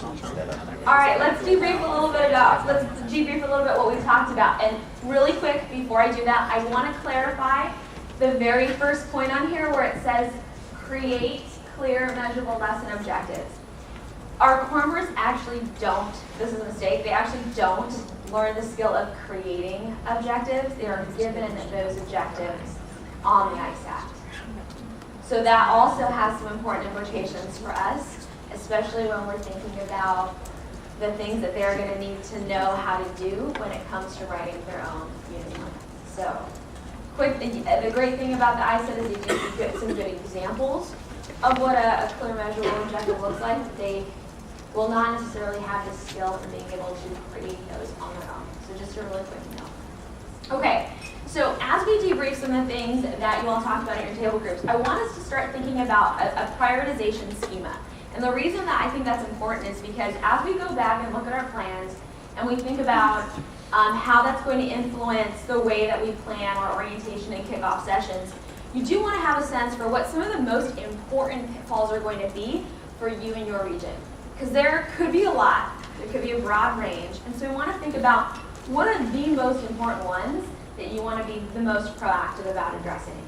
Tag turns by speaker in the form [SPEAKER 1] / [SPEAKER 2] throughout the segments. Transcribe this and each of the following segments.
[SPEAKER 1] All right, let's debrief a little bit what we talked about. And really quick, before I do that, I want to clarify the very first point on here where it says create clear, measurable lesson objectives. Our core members actually don't, this is a mistake, they actually don't learn the skill of creating objectives. They are given those objectives on the ISAT. So that also has some important implications for us, especially when we're thinking about the things that they're going to need to know how to do when it comes to writing their own unit plan. So, the great thing about the ISAT is you do get some good examples of what a clear, measurable objective looks like. They will not necessarily have the skill in being able to create those on their own. So just a really quick note. Okay, so as we debrief some of the things that you all talked about in your table groups, I want us to start thinking about a prioritization schema. And the reason that I think that's important is because as we go back and look at our plans and we think about how that's going to influence the way that we plan our orientation and kickoff sessions, you do want to have a sense for what some of the most important pitfalls are going to be for you and your region. Because there could be a lot, there could be a broad range, and so we want to think about what are the most important ones that you want to be the most proactive about addressing.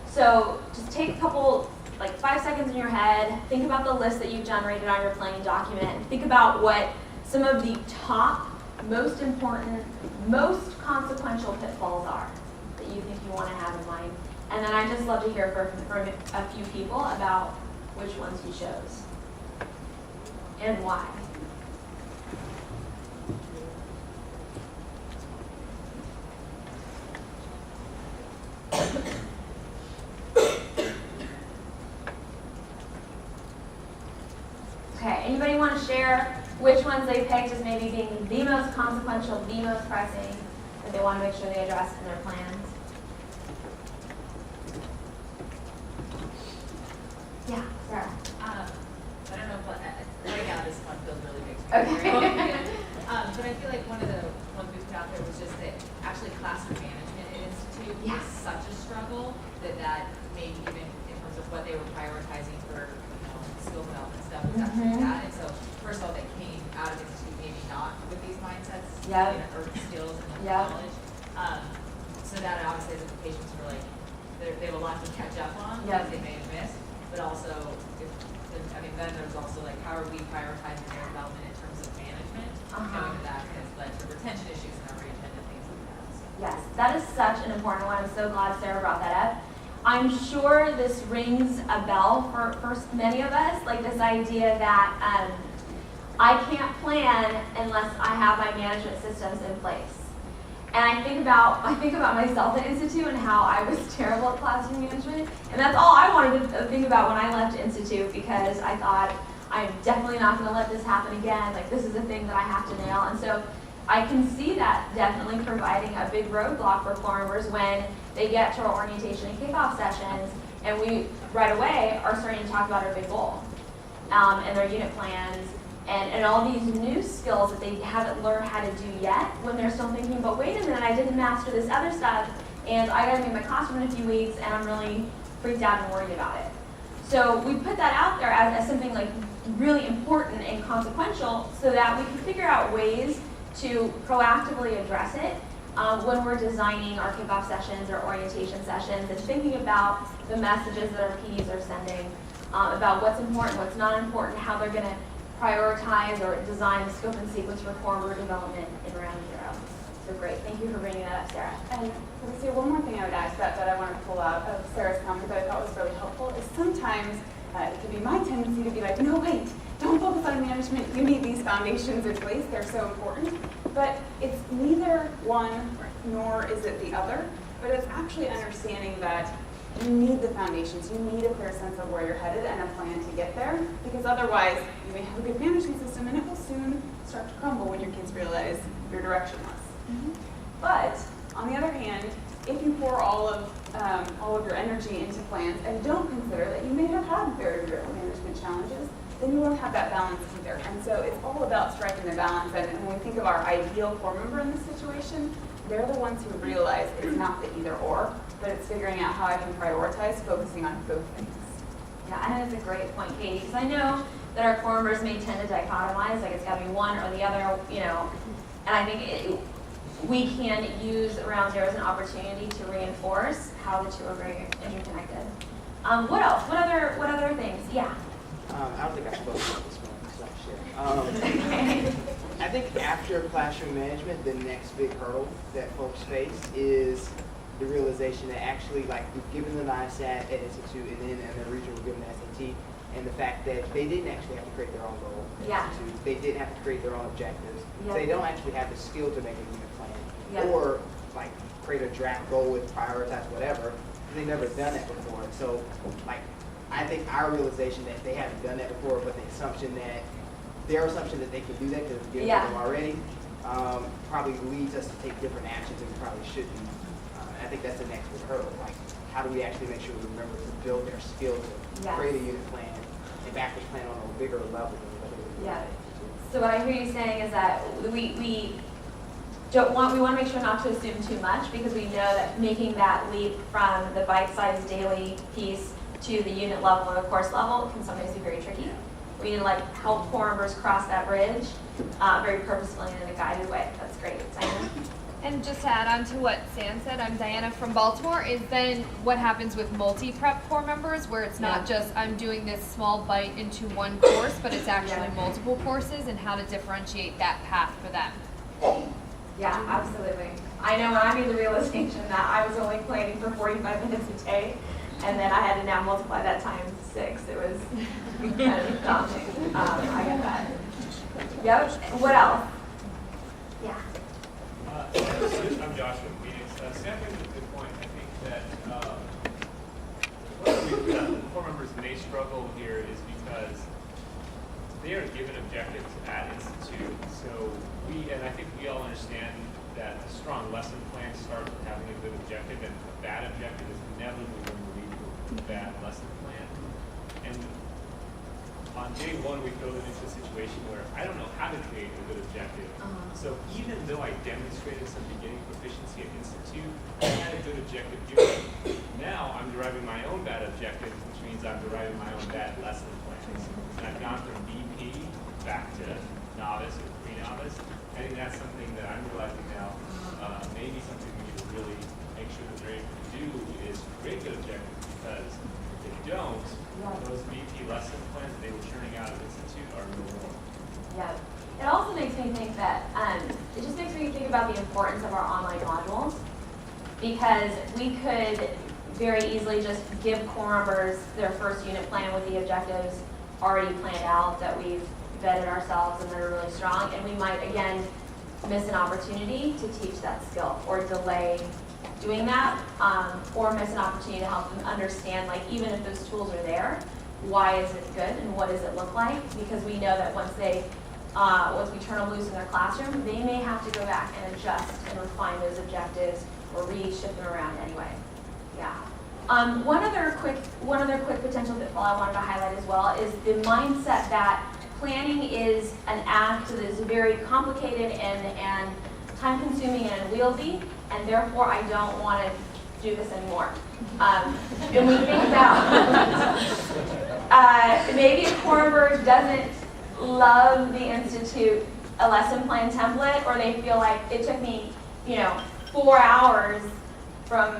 [SPEAKER 1] So just take a couple, like 5 seconds in your head, think about the list that you've generated on your planning document, and think about what some of the top, most important, most consequential pitfalls are that you think you want to have in mind. And then I'd just love to hear from a few people about which ones you chose and why. Okay, anybody want to share which ones they picked as maybe being the most consequential, the most pressing, that they want to make sure they address in their plans? Yeah, Sarah.
[SPEAKER 2] I don't know if right now this one feels really big to me.
[SPEAKER 1] Okay.
[SPEAKER 2] But I feel like one of the ones we put out there was just that actually classroom management at Institute was such a struggle that maybe even in terms of what they were prioritizing for skill development stuff was actually that. And so first of all, they came out of Institute maybe not with these mindsets or skills and knowledge. So that obviously has implications for like they have a lot to catch up on that they may have missed. But also, then there's also like how are we prioritizing their development in terms of management? Knowing that has led to retention issues in our region and things like that. So.
[SPEAKER 1] Yes, that is such an important one. I'm so glad Sarah brought that up. I'm sure this rings a bell for many of us, like this idea that I can't plan unless I have my management systems in place. And I think about myself at Institute and how I was terrible at classroom management. And that's all I wanted to think about when I left Institute, because I thought, I'm definitely not going to let this happen again. Like, this is a thing that I have to nail. And so I can see that definitely providing a big roadblock for core members when they get to our orientation and kickoff sessions, and we right away are starting to talk about our big goal and their unit plans. And all these new skills that they haven't learned how to do yet, when they're still thinking, but wait a minute, I didn't master this other stuff, and I got to make my classroom in a few weeks, and I'm really freaked out and worried about it. So we put that out there as something like really important and consequential, so that we can figure out ways to proactively address it when we're designing our kickoff sessions or orientation sessions, and thinking about the messages that our PDs are sending, about what's important, what's not important, how they're going to prioritize or design the scope and sequence for core member development in round 0. So great. Thank you for bringing that up, Sarah.
[SPEAKER 3] And Felicia, one more thing I would add to that I want to pull out of Sarah's comment that I thought was really helpful is sometimes it could be my tendency to be like, no, wait, don't focus on management. You need these foundations in place. They're so important. But it's neither one nor is it the other. But it's actually understanding that you need the foundations. You need a clear sense of where you're headed and a plan to get there, because otherwise you may have a good management system and it will soon start to crumble when your kids realize you're directionless. But on the other hand, if you pour all of your energy into plans and don't consider that you may have had very real management challenges, then you won't have that balance either. And so it's all about striking the balance. And when we think of our ideal core member in this situation, they're the ones who realize it's not the either or, but it's figuring out how I can prioritize focusing on both things.
[SPEAKER 1] Yeah, I think that's a great point, Katie, because I know that our core members may tend to dichotomize, like it's got to be one or the other, and I think we can use round zero as an opportunity to reinforce how the two are very interconnected. What else? What other things? Yeah.
[SPEAKER 4] I don't think I spoke about this one, so shit. I think after classroom management, the next big hurdle that folks face is the realization that actually, like, we've given them the ISAT at Institute, and then at the region we've given the SAT, and the fact that they didn't actually have to create their own goal at
[SPEAKER 1] Yeah.
[SPEAKER 4] Institute. They didn't have to create their own objectives.
[SPEAKER 1] Yeah.
[SPEAKER 4] So they don't actually have the skill to make a unit plan,
[SPEAKER 1] Yeah.
[SPEAKER 4] or like create a draft goal with prioritize whatever. They've never done that before. So, like, I think our realization that they haven't done that before, but the assumption that their assumption that they can do that because it's given
[SPEAKER 1] Yeah.
[SPEAKER 4] to them already, probably leads us to take different actions than we probably should be. I think that's the next big hurdle. Like, how do we actually make sure we remember to build their skill to
[SPEAKER 1] Yes.
[SPEAKER 4] create a unit plan and backwards plan on a bigger level than what they would do.
[SPEAKER 1] Yeah. So what I hear you saying is that we want to make sure not to assume too much, because we know that making that leap from the bite-sized daily piece to the unit level or the course level can sometimes be very tricky. We need to help core members cross that bridge very purposefully and in a guided way. That's great. Diana?
[SPEAKER 5] And just to add on to what Sam said, I'm Diana from Baltimore, is then what happens with multi-prep core members, where it's not just I'm doing this small bite into one course, but it's actually multiple courses, and how to differentiate that path for them.
[SPEAKER 1] Yeah, absolutely. I know when I made the realization that I was only planning for 45 minutes a day, and then I had to now multiply that times 6, it was kind of daunting. I get that. Yep. What else? Yeah.
[SPEAKER 6] I'm Josh with Phoenix. Sam made a good point. I think that one of the reasons core members may struggle here is because they are given objectives at Institute. So and I think we all understand that a strong lesson plan starts with having a good objective, and a bad objective is inevitably going to lead to a bad lesson plan. And on day one, we throw them into a situation where I don't know how to create a good objective. So even though I demonstrated some beginning proficiency at Institute, I had a good objective doing it. Now I'm deriving my own bad objective, which means I'm deriving my own bad lesson plans. And I've gone from BP back to novice or pre-novice. I think that's something that I'm realizing now, maybe something we need to really make sure that they're able to do is create good objectives, because if they don't, those BP lesson plans that they were churning out of Institute are no more.
[SPEAKER 1] Yeah. It also makes me think that, it just makes me think about the importance of our online modules, because we could very easily just give core members their first unit plan with the objectives already planned out that we've vetted ourselves and that are really strong, and we might, again, miss an opportunity to teach that skill or delay doing that, or miss an opportunity to help them understand, even if those tools are there, why is it good and what does it look like? Because we know that once we turn them loose in their classroom, they may have to go back and adjust and refine those objectives or shift them around anyway. Yeah. One other quick potential pitfall I wanted to highlight as well is the mindset that planning is an act that is very complicated and time-consuming and unwieldy, and therefore I don't want to do this anymore. When we think about maybe a core member doesn't love the Institute a lesson plan template, or they feel like it took me 4 hours from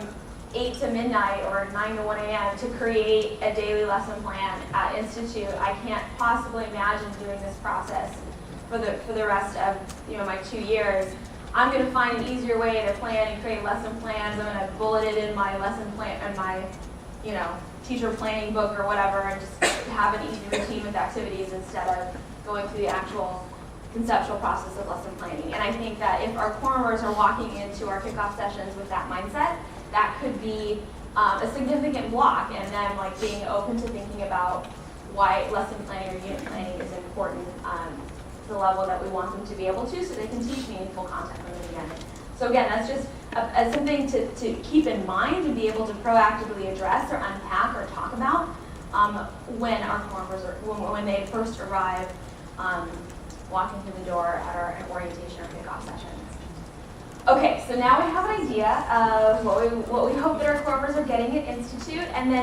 [SPEAKER 1] 8 to midnight or 9 to 1 a.m. to create a daily lesson plan at Institute. I can't possibly imagine doing this process for the rest of my 2 years. I'm going to find an easier way to plan and create lesson plans. I'm going to bullet it in my lesson plan and my teacher planning book or whatever, and just have an easy routine with activities instead of going through the actual conceptual process of lesson planning. And I think that if our core members are walking into our kickoff sessions with that mindset, that could be a significant block in them being open to thinking about why lesson planning or unit planning is important to the level that we want them to be able to, so they can teach meaningful content from the beginning. So again, that's just something to keep in mind and be able to proactively address or unpack or talk about when our core members when they first arrive walking through the door at our orientation or kickoff sessions. Okay, so now we have an idea of what we hope that our core members are getting at Institute, and then